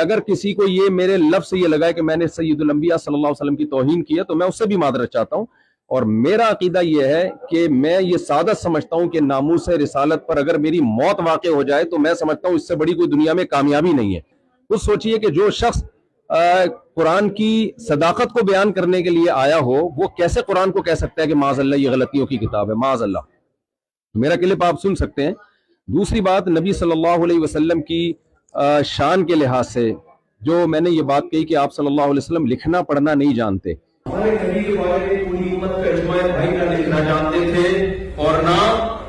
اگر کسی کو یہ میرے لفظ سے یہ لگا ہے کہ میں نے سید الانبیاء صلی اللہ علیہ وسلم کی توہین کی ہے تو میں اس سے بھی معذرت چاہتا ہوں، اور میرا عقیدہ یہ ہے کہ میں یہ سعادت سمجھتا ہوں کہ ناموس رسالت پر اگر میری موت واقع ہو جائے تو میں سمجھتا ہوں اس سے بڑی کوئی دنیا میں کامیابی نہیں ہے۔ خود سوچئے کہ جو شخص قرآن کی صداقت کو بیان کرنے کے لیے آیا ہو وہ کیسے قرآن کو کہہ سکتا ہے کہ معاذ اللہ یہ غلطیوں کی کتاب ہے، معاذ اللہ۔ میرا کلپ آپ سن سکتے ہیں۔ دوسری بات، نبی صلی اللہ علیہ وسلم کی شان کے لحاظ سے جو میں نے یہ بات کہی کہ آپ صلی اللہ علیہ وسلم لکھنا پڑھنا نہیں جانتے، ہمارے نبی کے بارے میں پوری امت کا اجماع ہے، بھائی نہ لکھنا جانتے تھے اور نہ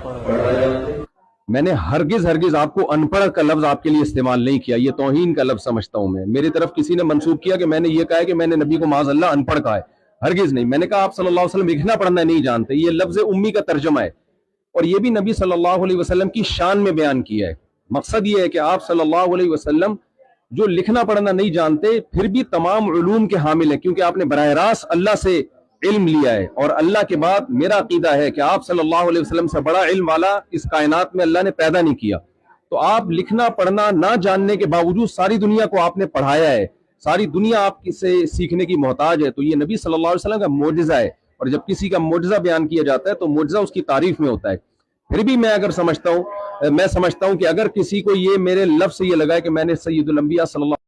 پڑھنا جانتے۔ میں نے ہرگز آپ کو ان پڑھ کا لفظ آپ کے لیے استعمال نہیں کیا، یہ توہین کا لفظ سمجھتا ہوں میں۔ میری طرف کسی نے منسوخ کیا کہ میں نے یہ کہا ہے کہ میں نے نبی کو معاذ اللہ ان پڑھ کہا ہے، ہرگز نہیں۔ میں نے کہا آپ صلی اللہ علیہ وسلم لکھنا پڑھنا نہیں جانتے، یہ لفظ امی کا ترجمہ ہے، اور یہ بھی نبی صلی اللہ علیہ وسلم کی شان میں بیان کیا ہے۔ مقصد یہ ہے کہ آپ صلی اللہ علیہ وسلم جو لکھنا پڑھنا نہیں جانتے پھر بھی تمام علوم کے حامل ہیں، کیونکہ آپ نے براہ راست اللہ سے علم لیا ہے، اور اللہ کے بعد میرا عقیدہ ہے کہ آپ صلی اللہ علیہ وسلم سے بڑا علم والا اس کائنات میں اللہ نے پیدا نہیں کیا۔ تو آپ لکھنا پڑھنا نہ جاننے کے باوجود ساری دنیا کو آپ نے پڑھایا ہے، ساری دنیا آپ سے سیکھنے کی محتاج ہے، تو یہ نبی صلی اللہ علیہ وسلم کا معجزہ ہے، اور جب کسی کا معجزہ بیان کیا جاتا ہے تو معجزہ اس کی تعریف میں ہوتا ہے۔ پھر بھی میں سمجھتا ہوں کہ اگر کسی کو یہ میرے لفظ سے یہ لگا ہے کہ میں نے سید الانبیاء صلی اللہ